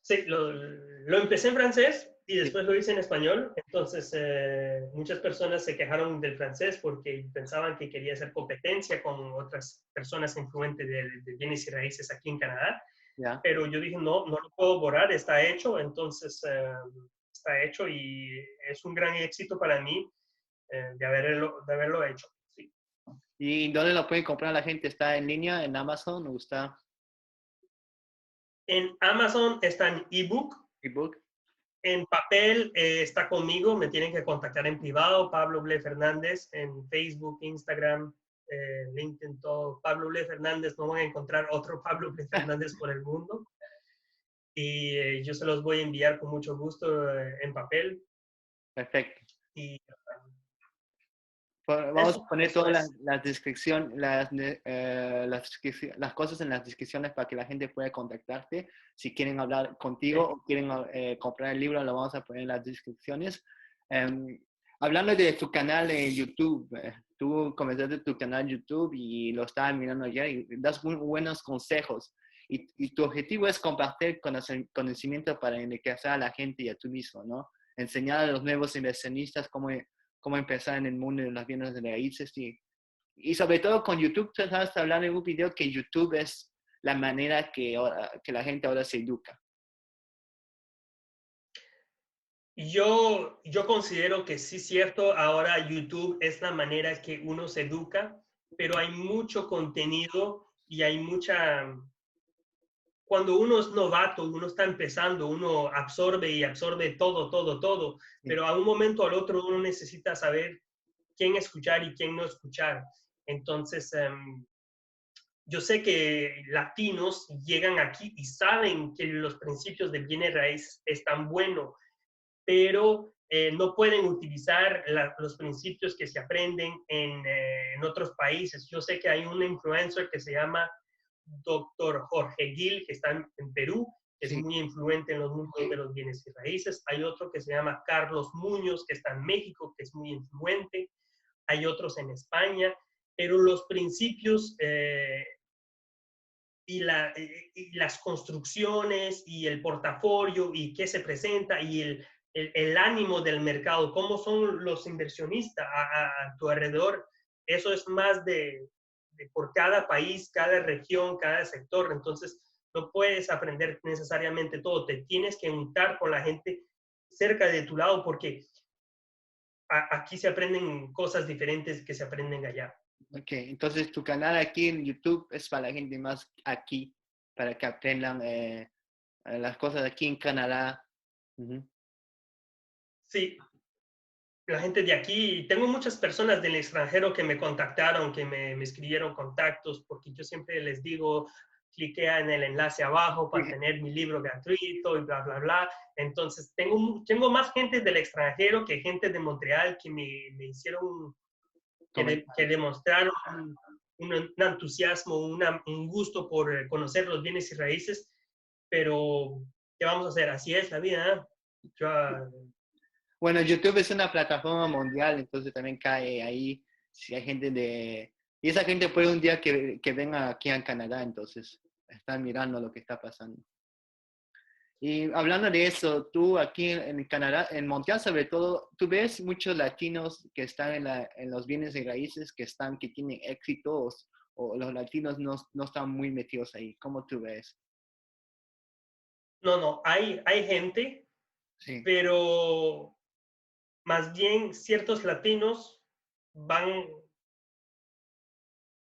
S2: Sí, lo empecé en francés y
S1: Sí.
S2: después lo hice en español. Entonces, muchas personas se quejaron del francés porque pensaban que quería hacer competencia con otras personas influentes de bienes y raíces aquí en Canadá.
S1: Ya.
S2: Pero yo dije, no, no lo puedo borrar, está hecho. Entonces, está hecho y es un gran éxito para mí de haberlo hecho. Sí.
S1: ¿Y dónde lo pueden comprar la gente? ¿Está en línea, en Amazon o está
S2: En Amazon está en ebook.
S1: ebook?
S2: En papel está conmigo, me tienen que contactar en privado, Pablo Ble Fernández, en Facebook, Instagram, LinkedIn, todo. Pablo Ble Fernández, no van a encontrar otro Pablo Ble Fernández por el mundo. Y yo se los voy a enviar con mucho gusto en papel.
S1: Perfecto.
S2: Y
S1: Vamos a
S2: eso,
S1: poner
S2: eso
S1: todas
S2: es.
S1: las cosas en las descripciones para que la gente pueda contactarte. Si quieren hablar contigo
S2: Okay.
S1: o quieren comprar el libro, lo vamos a poner en las descripciones. Hablando de tu canal en YouTube, tú comenzaste tu canal YouTube y lo estaba mirando ayer y das buenos consejos. Y tu objetivo es compartir conocimiento para enriquecer a la gente y a tú mismo, ¿no? Enseñar a los nuevos inversionistas cómo empezar en el mundo de las bienes de raíces y sobre todo con YouTube, tú estabas hablando en un video que YouTube es la manera que la gente ahora se educa.
S2: Yo considero que sí es cierto, ahora YouTube es la manera que uno se educa, pero hay mucho contenido y hay mucha, cuando uno es novato, uno está empezando, uno absorbe y absorbe todo, todo, todo,
S1: Sí,
S2: pero a un momento al otro uno necesita saber quién escuchar y quién no escuchar. Entonces, yo sé que latinos llegan aquí y saben que los principios de bienes raíces están buenos, pero no pueden utilizar los principios que se aprenden en otros países. Yo sé que hay un influencer que se llama Dr. Jorge Gil, que está en Perú, que es
S1: sí.
S2: muy influente en los mundos de los bienes y raíces. Hay otro que se llama Carlos Muñoz, que está en México, que es muy influente. Hay otros en España, pero los principios y las construcciones y el portafolio y qué se presenta y el ánimo del mercado, cómo son los inversionistas a tu alrededor, eso es más de por cada país, cada región, cada sector. Entonces, no puedes aprender necesariamente todo, te tienes que untar con la gente cerca de tu lado porque aquí se aprenden cosas diferentes que se aprenden allá.
S1: Ok, entonces tu canal aquí en YouTube es para la gente más aquí, para que aprendan las cosas aquí en Canadá. Uh-huh.
S2: Sí, la gente de aquí, tengo muchas personas del extranjero que me contactaron, que me escribieron contactos, porque yo siempre les digo, clique en el enlace abajo para tener mi libro gratuito y bla, bla, bla. Entonces, tengo más gente del extranjero que gente de Montreal que me hicieron, que demostraron un entusiasmo, un gusto por conocer los bienes y raíces, pero ¿qué vamos a hacer? Así es la vida, ¿eh? Yo,
S1: Bueno, YouTube es una plataforma mundial, entonces también cae ahí si hay gente de... Y esa gente puede un día que venga aquí a Canadá, entonces están mirando lo que está pasando. Y hablando de eso, tú aquí en Canadá, en Montreal sobre todo, tú ves muchos latinos que están en los bienes y raíces, que tienen éxitos, o los latinos no están muy metidos ahí. ¿Cómo tú ves?
S2: no, hay gente,
S1: Sí,
S2: pero más bien ciertos latinos van,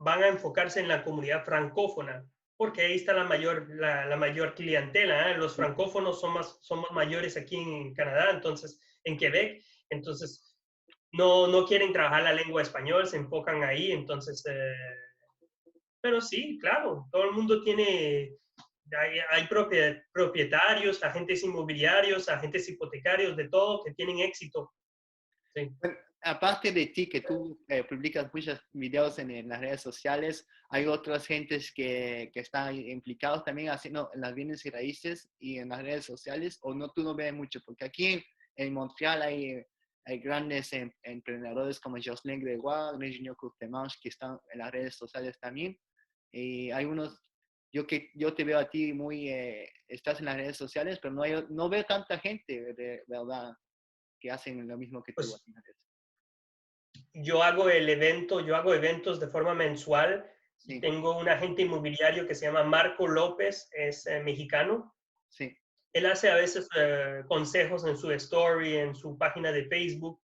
S2: van a enfocarse en la comunidad francófona, porque ahí está la mayor clientela, ¿eh? Los francófonos son más mayores aquí en Canadá, entonces, en Quebec, entonces no quieren trabajar la lengua español, se enfocan ahí, entonces, pero sí, claro, todo el mundo tiene, hay propietarios, agentes inmobiliarios, agentes hipotecarios, de todo, que tienen éxito. Sí.
S1: bueno, aparte de ti, que tú publicas muchos videos en las redes sociales, hay otras gentes que están implicados también haciendo en las bienes y raíces y en las redes sociales, o no, tú no ves mucho, porque aquí en Montreal hay grandes emprendedores como Jocelyn Gregoire, Virginia Courtemanche, que están en las redes sociales también, y hay unos, yo te veo a ti muy, estás en las redes sociales, pero no veo tanta gente, de verdad, que hacen lo mismo que tú.
S2: Pues yo hago eventos de forma mensual y
S1: Sí,
S2: tengo un agente inmobiliario que se llama Marco López, es mexicano.
S1: sí.
S2: Él hace a veces consejos en su story, en su página de Facebook,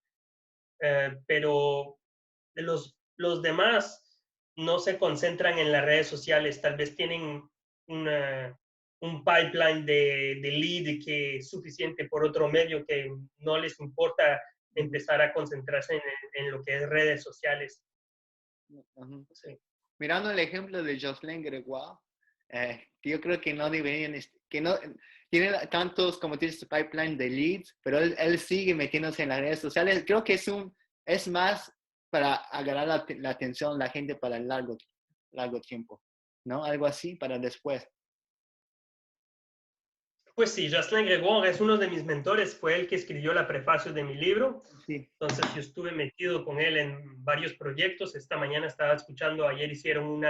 S2: pero los demás no se concentran en las redes sociales, tal vez tienen un pipeline de lead que es suficiente por otro medio que no les importa
S1: Ujú,
S2: empezar a concentrarse en lo que es redes sociales.
S1: ujú.
S2: Sí.
S1: Mirando el ejemplo de Jocelyn Gregoire, que yo creo que no deberían, que no tiene tantos, como tienes tu pipeline de leads, pero él sigue metiéndose en las redes sociales. Creo que es más para agarrar la atención de la gente para el largo tiempo, ¿no? Algo así para después.
S2: Pues sí, Jocelyn Gregoire es uno de mis mentores, fue el que escribió la prefacio de mi libro.
S1: Sí,
S2: Entonces yo estuve metido con él en varios proyectos. Esta mañana estaba escuchando, ayer hicieron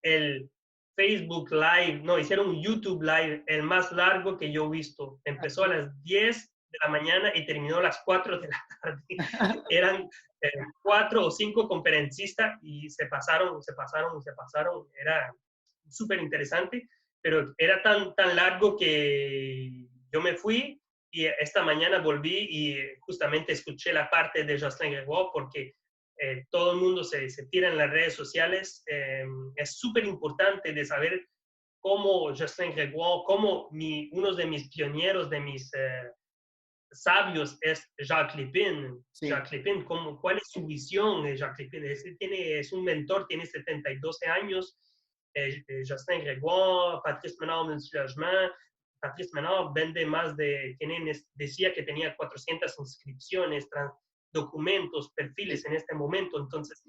S2: el Facebook Live, no, hicieron un YouTube Live, el más largo que yo he visto. Empezó a
S1: así.
S2: las 10 de la mañana y terminó a las 4 de la tarde. Eran 4 o 5 conferencistas y se pasaron. Era súper interesante, pero era tan largo que yo me fui y esta mañana volví y justamente escuché la parte de Jocelyn Gregoire porque todo el mundo se tira en las redes sociales. Es súper importante de saber cómo Jocelyn Gregoire, cómo uno de mis pioneros, de mis sabios es Jacques Lépine.
S1: Sí,
S2: Jacques Lépine, ¿cuál es su visión de Jacques Lépine? Es un mentor, tiene 72 años. Jocelyn Gregoire, Patrice Menard, Monsieur Logement. Patrice Menard vende decía que tenía 400 inscripciones, documentos,
S1: sí,
S2: perfiles en este momento. Entonces,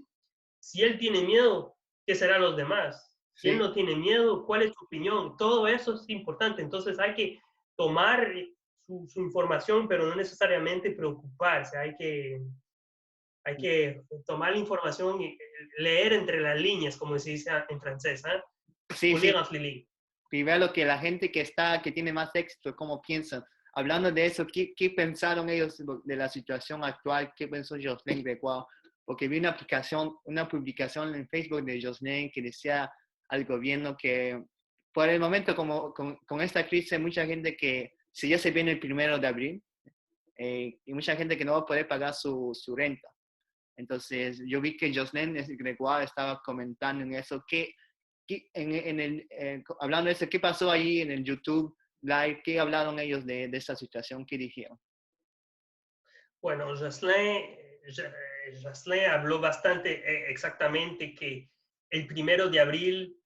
S2: si él tiene miedo, ¿qué serán los demás? Si él
S1: sí.
S2: no tiene miedo, ¿cuál es su opinión? Todo eso es importante. Entonces hay que tomar su información, pero no necesariamente preocuparse. Hay que tomar la información y leer entre las líneas, como se dice en francés. ¿Eh?
S1: Sí, sí,
S2: Lire entre les lignes.
S1: y vea lo que la gente que tiene más éxito, cómo piensan. Hablando de eso, ¿qué pensaron ellos de la situación actual? ¿Qué pensó Jocelyn Gregoire? Porque vi una publicación en Facebook de Jocelyn que decía al gobierno que por el momento, como con esta crisis, hay mucha gente que, si ya se viene el 1 de abril, y mucha gente que no va a poder pagar su renta. Entonces, yo vi que Jocelyn Gregoire estaba comentando en eso, hablando de eso, ¿qué pasó ahí en el YouTube Live? ¿Qué hablaron ellos de esta situación? ¿Qué dijeron?
S2: Bueno, Jocelyn habló bastante exactamente que el 1 de abril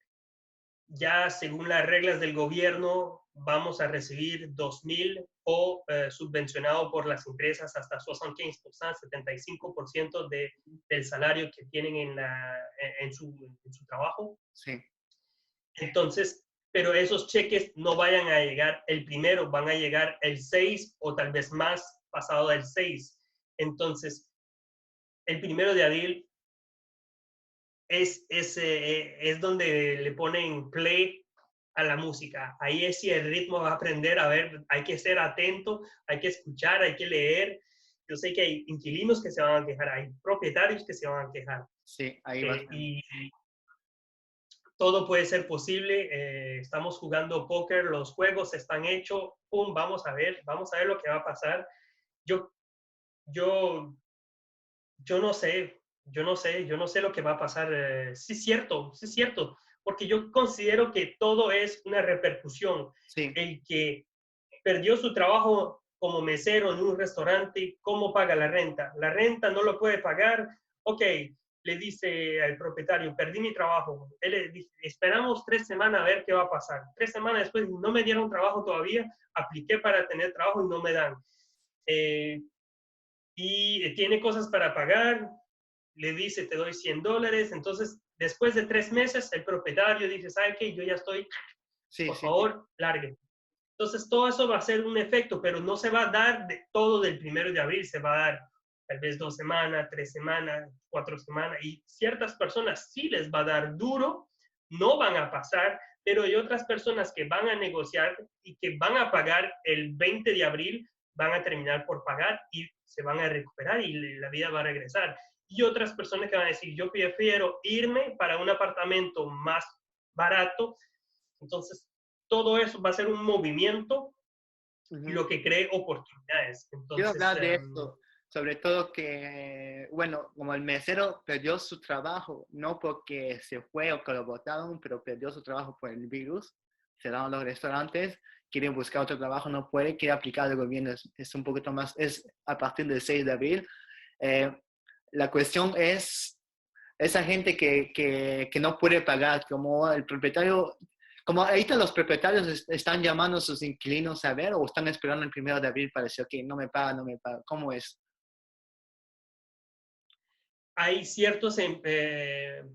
S2: ya según las reglas del gobierno vamos a recibir 2.000 o subvencionado por las empresas hasta 75%, 75% del salario que tienen en su trabajo.
S1: Sí,
S2: Entonces, pero esos cheques no vayan a llegar el primero, van a llegar el 6 o tal vez más pasado del 6. Entonces, el 1 de abril es donde le ponen play a la música. Ahí es si el ritmo va a aprender a ver, hay que ser atento, hay que escuchar, hay que leer. Yo sé que hay inquilinos que se van a quejar, hay propietarios que se van a quejar.
S1: sí, ahí va.
S2: Y todo puede ser posible. Estamos jugando póker, los juegos están hechos. Pum, vamos a ver lo que va a pasar. Yo, yo, yo no sé, yo no sé lo que va a pasar. Sí es cierto, porque yo considero que todo es una repercusión.
S1: Sí,
S2: El que perdió su trabajo como mesero en un restaurante, ¿cómo paga la renta? La renta no lo puede pagar. Ok, le dice al propietario, perdí mi trabajo. Él le dice, esperamos 3 semanas a ver qué va a pasar. 3 semanas después no me dieron trabajo todavía, apliqué para tener trabajo y no me dan. Eh, y tiene cosas para pagar, le dice, te doy $100. Entonces, después de 3 meses, el propietario dice, ¿sabe qué? Yo ya estoy,
S1: sí,
S2: por
S1: sí, sí.
S2: favor, largue. Entonces, todo eso va a ser un efecto, pero no se va a dar de todo del 1 de abril, se va a dar tal vez 2 semanas, 3 semanas, 4 semanas, y ciertas personas sí les va a dar duro, no van a pasar, pero hay otras personas que van a negociar y que van a pagar el 20 de abril, van a terminar por pagar y se van a recuperar y la vida va a regresar. Y otras personas que van a decir, yo prefiero irme para un apartamento más barato. Entonces, todo eso va a ser un movimiento,
S1: Ujú.
S2: lo que cree oportunidades.
S1: Quiero
S2: Entonces,
S1: hablar de esto, sobre todo que, bueno, como el mesero perdió su trabajo, no porque se fue o que lo botaron, pero perdió su trabajo por el virus, cerraron los restaurantes, quiere buscar otro trabajo, no puede, quiere aplicar al gobierno, es un poquito más, es a partir del 6 de abril. Eh, la cuestión es esa gente que no puede pagar, como el propietario, como ahorita los propietarios están llamando a sus inquilinos a ver o están esperando el 1 de abril para decir, ok, no me paga, no me paga. ¿Cómo es?
S2: hay ciertos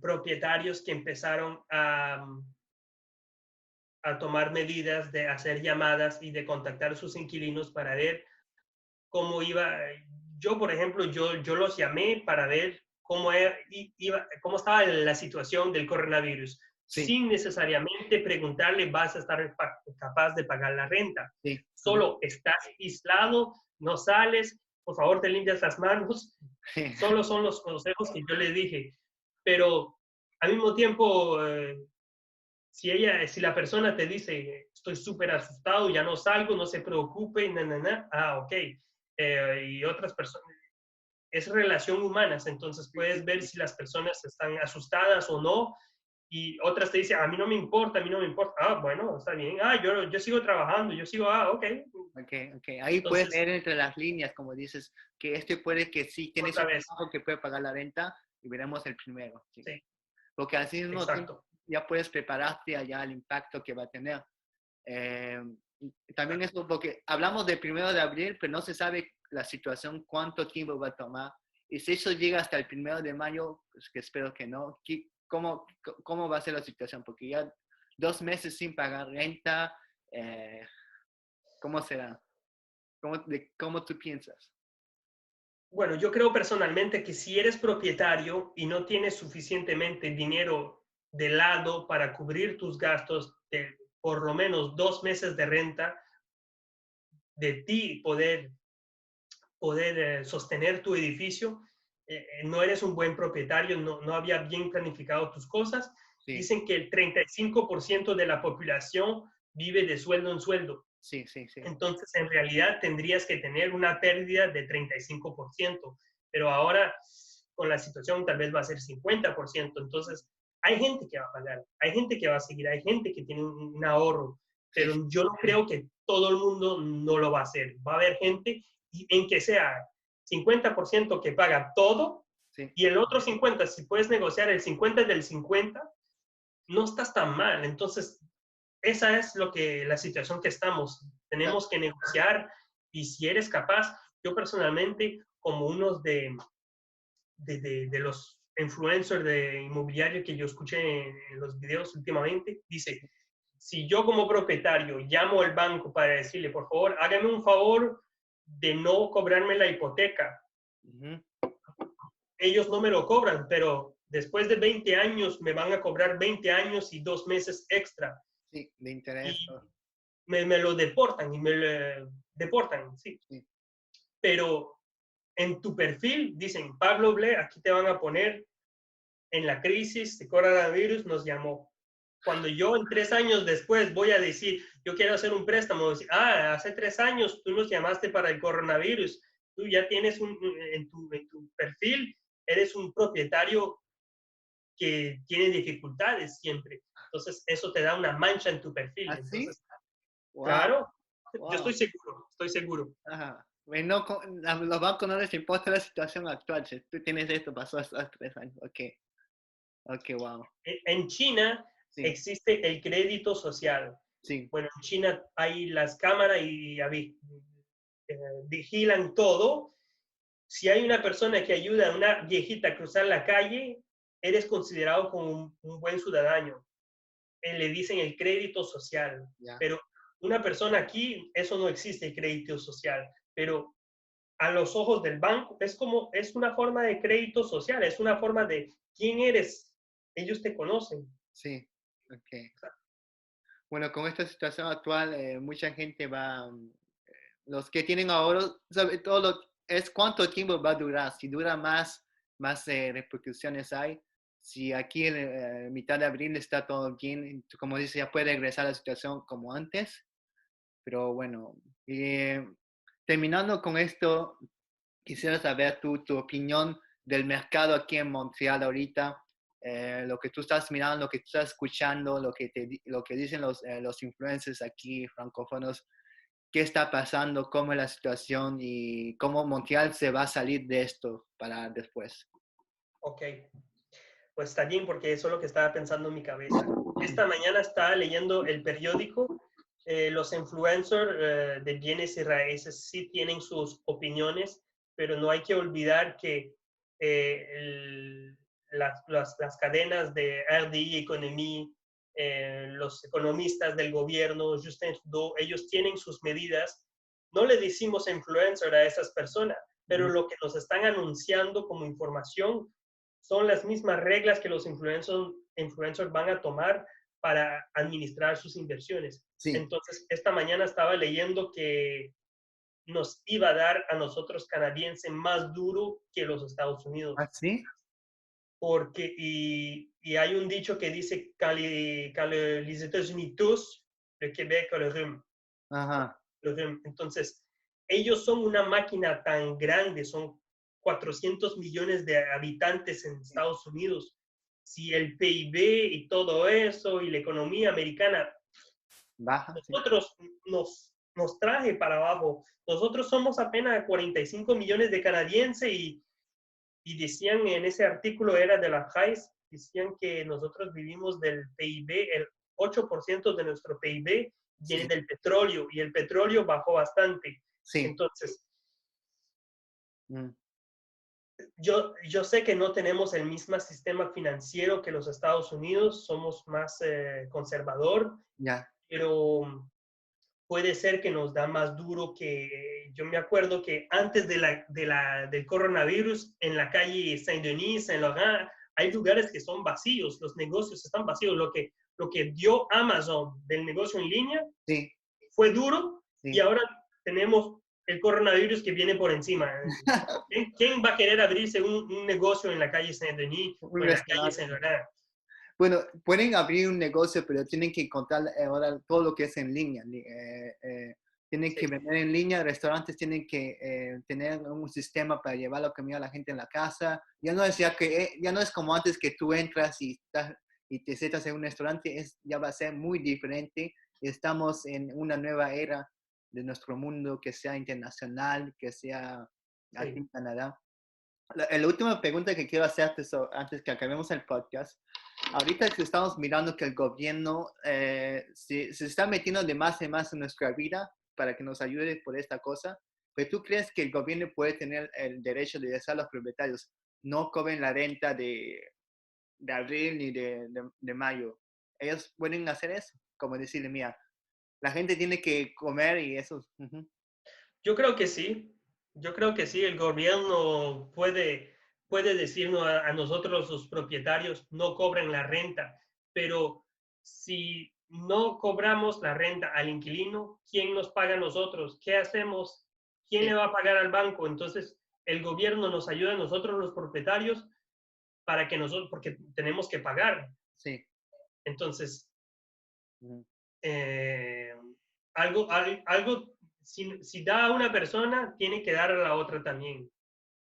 S2: propietarios que empezaron a tomar medidas de hacer llamadas y de contactar a sus inquilinos para ver cómo iba. Yo, por ejemplo, yo los llamé para ver cómo estaba la situación del coronavirus,
S1: Sí,
S2: sin necesariamente preguntarle, ¿vas a estar capaz de pagar la renta?
S1: sí. Ajá.
S2: Solo estás aislado, no sales, por favor te limpias las manos.
S1: Sí,
S2: Solo son los consejos que yo le dije. Pero al mismo tiempo, si la persona te dice, estoy súper asustado, ya no salgo, no se preocupe, ok. Y otras personas, es relación humana, entonces
S1: sí, sí,
S2: puedes ver
S1: sí.
S2: si las personas están asustadas o no, y otras te dicen, a mí no me importa, a mí no me importa. Ah, bueno, está bien. Ah, yo sigo trabajando, yo sigo, ok.
S1: Okay, okay. Ahí puedes
S2: Entonces,
S1: leer entre las líneas, como dices, que este puede que sí tiene su
S2: otra vez,
S1: trabajo que puede pagar la renta y veremos el primero. Sí.
S2: sí,
S1: Porque así mismo tú
S2: exacto.
S1: ya puedes prepararte allá al impacto que va a tener. Eh, también
S2: Exacto.
S1: eso, porque hablamos del 1 de abril, pero no se sabe la situación, cuánto tiempo va a tomar. Y si eso llega hasta el 1 de mayo, pues que espero que no, ¿cómo va a ser la situación? Porque ya 2 meses sin pagar renta, eh, ¿cómo será? ¿Cómo tú piensas?
S2: Bueno, yo creo personalmente que si eres propietario y no tienes suficientemente dinero de lado para cubrir tus gastos de por lo menos 2 meses de renta, de ti poder sostener tu edificio, no eres un buen propietario, no había bien planificado tus cosas.
S1: Sí,
S2: Dicen que el 35% de la población vive de sueldo en sueldo.
S1: sí, sí, sí.
S2: Entonces, en realidad tendrías que tener una pérdida de 35%, pero ahora con la situación tal vez va a ser 50%. Entonces, hay gente que va a pagar, hay gente que va a seguir, hay gente que tiene un ahorro,
S1: Sí,
S2: pero
S1: sí,
S2: yo no creo que todo el mundo no lo va a hacer. Va a haber gente en que sea 50% que paga todo
S1: sí,
S2: y el otro 50%, si puedes negociar el 50 del 50, no estás tan mal. Entonces, esa es la situación que estamos.
S1: Ah,
S2: Tenemos que negociar y si eres capaz, yo personalmente, como unos de los influencers de inmobiliario que yo escuché en los videos últimamente, dice, si yo como propietario llamo al banco para decirle, por favor, hágame un favor de no cobrarme la hipoteca,
S1: ujú.
S2: ellos no me lo cobran, pero después de 20 años me van a cobrar 20 años y 2 meses extra.
S1: Sí, de interés.
S2: Y me lo deportan y deportan, sí.
S1: Sí.
S2: Pero en tu perfil dicen, Pablo Ble, aquí te van a poner en la crisis de coronavirus nos llamó. Cuando yo en 3 años después voy a decir, yo quiero hacer un préstamo, decir, hace 3 años tú nos llamaste para el coronavirus, tú ya tienes en tu perfil, eres un propietario que tiene dificultades siempre. Entonces, eso te da una mancha en tu perfil.
S1: ¿Ah, sí?
S2: Entonces,
S1: Wow,
S2: claro, yo
S1: wow.
S2: estoy seguro, estoy seguro.
S1: Ajá. Bueno, los bancos no les importa la situación actual. Si tú tienes esto, pasó hace 3 años. Ok, ok, wow.
S2: En China
S1: Sí,
S2: existe el crédito social.
S1: sí.
S2: Bueno, en China hay las cámaras y vigilan todo. Si hay una persona que ayuda a una viejita a cruzar la calle, eres considerado como un buen ciudadano. Le dicen el crédito social.
S1: Ya.
S2: Pero una persona aquí, eso no existe, el crédito social. Pero a los ojos del banco es una forma de crédito social, es una forma de quién eres. Ellos te conocen.
S1: Sí, ok. Bueno, con esta situación actual, mucha gente va, los que tienen ahorros, sobre todo es cuánto tiempo va a durar. Si dura más, más repercusiones hay. Si aquí en mitad de abril está todo bien, como dice, ya puede regresar a la situación como antes. Pero bueno, terminando con esto, quisiera saber tu opinión del mercado aquí en Montreal ahorita, lo que tú estás mirando, lo que tú estás escuchando, lo que dicen los influencers aquí francófonos, qué está pasando, cómo es la situación y cómo Montreal se va a salir de esto para después.
S2: Ok, pues está bien porque eso es lo que estaba pensando en mi cabeza. Esta mañana estaba leyendo el periódico. Los influencers de bienes y raíces sí tienen sus opiniones, pero no hay que olvidar que las cadenas de RDI Economía, los economistas del gobierno, Justin Trudeau, ellos tienen sus medidas. No le decimos influencer a esas personas, pero lo que nos están anunciando como información son las mismas reglas que los influencers van a tomar para administrar sus inversiones.
S1: Sí,
S2: Entonces, esta mañana estaba leyendo que nos iba a dar a nosotros canadienses más duro que los Estados Unidos.
S1: ¿así?
S2: Porque, y hay un dicho que dice, quand les États-Unis tous, le Québec a le rhume.
S1: Ajá,
S2: Entonces, ellos son una máquina tan grande, son 400 millones de habitantes en
S1: sí,
S2: Estados Unidos. Si el PIB y todo eso y la economía americana,
S1: baja, sí,
S2: nosotros nos traje para abajo. Nosotros somos apenas 45 millones de canadienses y decían en ese artículo, era de la Price, decían que nosotros vivimos del PIB, el 8% de nuestro PIB viene
S1: sí,
S2: del petróleo y el petróleo bajó bastante.
S1: sí.
S2: Entonces,
S1: Mm,
S2: yo sé que no tenemos el mismo sistema financiero que los Estados Unidos, somos más conservador,
S1: ya,
S2: pero puede ser que nos da más duro que, yo me acuerdo que antes del coronavirus, en la calle Saint-Denis, Saint-Laurent, hay lugares que son vacíos, los negocios están vacíos. Lo que dio Amazon del negocio en línea
S1: sí,
S2: fue duro y
S1: sí.
S2: ahora tenemos el coronavirus que viene por encima. ¿Quién va a querer abrirse un negocio en la calle Saint-Denis o
S1: Un
S2: en la calle
S1: restaurante.
S2: Saint-Laurent?
S1: Bueno, pueden abrir un negocio, pero tienen que contar ahora todo lo que es en línea. Tienen que
S2: Sí,
S1: vender en línea, restaurantes tienen que tener un sistema para llevar la comida a la gente en la casa. Ya no es como antes que tú entras y te sientas en un restaurante, ya va a ser muy diferente. Estamos en una nueva era de nuestro mundo que sea internacional, que sea aquí
S2: sí.
S1: en Canadá. La última pregunta que quiero hacerte antes que acabemos el podcast. Ahorita que estamos mirando que el gobierno se está metiendo de más en más en nuestra vida para que nos ayude por esta cosa, pero ¿tú crees que el gobierno puede tener el derecho de decir a los propietarios no cobren la renta de abril ni de mayo? Ellos pueden hacer eso, como decirle, mira, la gente tiene que comer y eso.
S2: Yo creo que sí, yo creo que sí, el gobierno puede decirnos a nosotros los propietarios no cobren la renta, pero si no cobramos la renta al inquilino, ¿quién nos paga a nosotros? ¿Qué hacemos? ¿Quién le
S1: Sí,
S2: va a pagar al banco? Entonces, el gobierno nos ayuda a nosotros los propietarios para que nosotros, porque tenemos que pagar.
S1: sí.
S2: Entonces,
S1: Ujú.
S2: eh, algo si da a una persona, tiene que dar a la otra también.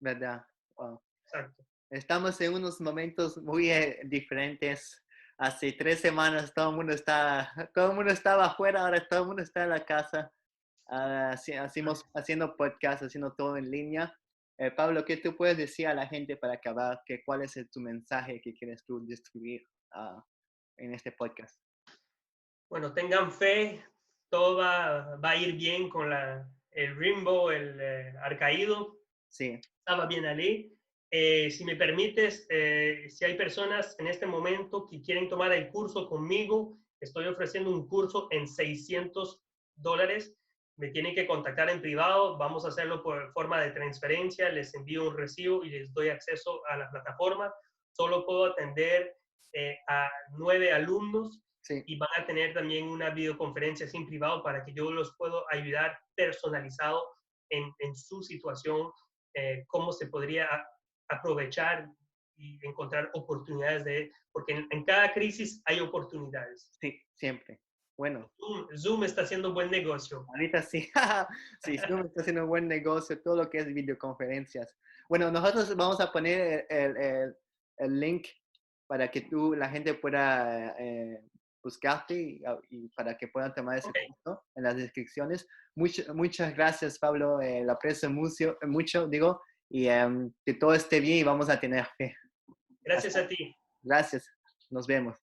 S1: ¿Verdad? Wow.
S2: Exacto.
S1: Estamos en unos momentos muy diferentes. Hace 3 semanas todo el mundo estaba afuera, ahora todo el mundo está en la casa. Haciendo podcast, haciendo todo en línea. Pablo, ¿qué tú puedes decir a la gente para acabar? ¿Cuál es tu mensaje que quieres tú distribuir en este podcast?
S2: Bueno, tengan fe, todo va a ir bien con el Rimbo, el Arcaído,
S1: Sí,
S2: estaba bien ahí. Si me permites, si hay personas en este momento que quieren tomar el curso conmigo, estoy ofreciendo un curso en $600. Me tienen que contactar en privado, vamos a hacerlo por forma de transferencia, les envío un recibo y les doy acceso a la plataforma. Solo puedo atender a 9 alumnos
S1: sí,
S2: y van a tener también una videoconferencia sin privado para que yo los puedo ayudar personalizado en su situación, cómo se podría aprovechar y encontrar oportunidades porque en cada crisis hay oportunidades.
S1: sí, siempre. Bueno,
S2: Zoom está haciendo un buen negocio.
S1: ahorita sí. Sí, Zoom está haciendo un buen negocio, todo lo que es videoconferencias. Bueno, nosotros vamos a poner el link para que la gente pueda buscarte y para que puedan tomar ese
S2: Okay.
S1: curso en las descripciones. Muchas gracias, Pablo. Lo aprecio mucho, digo, y que todo esté bien y vamos a tener fe.
S2: Gracias
S1: Hasta-
S2: a ti.
S1: Gracias. Nos vemos.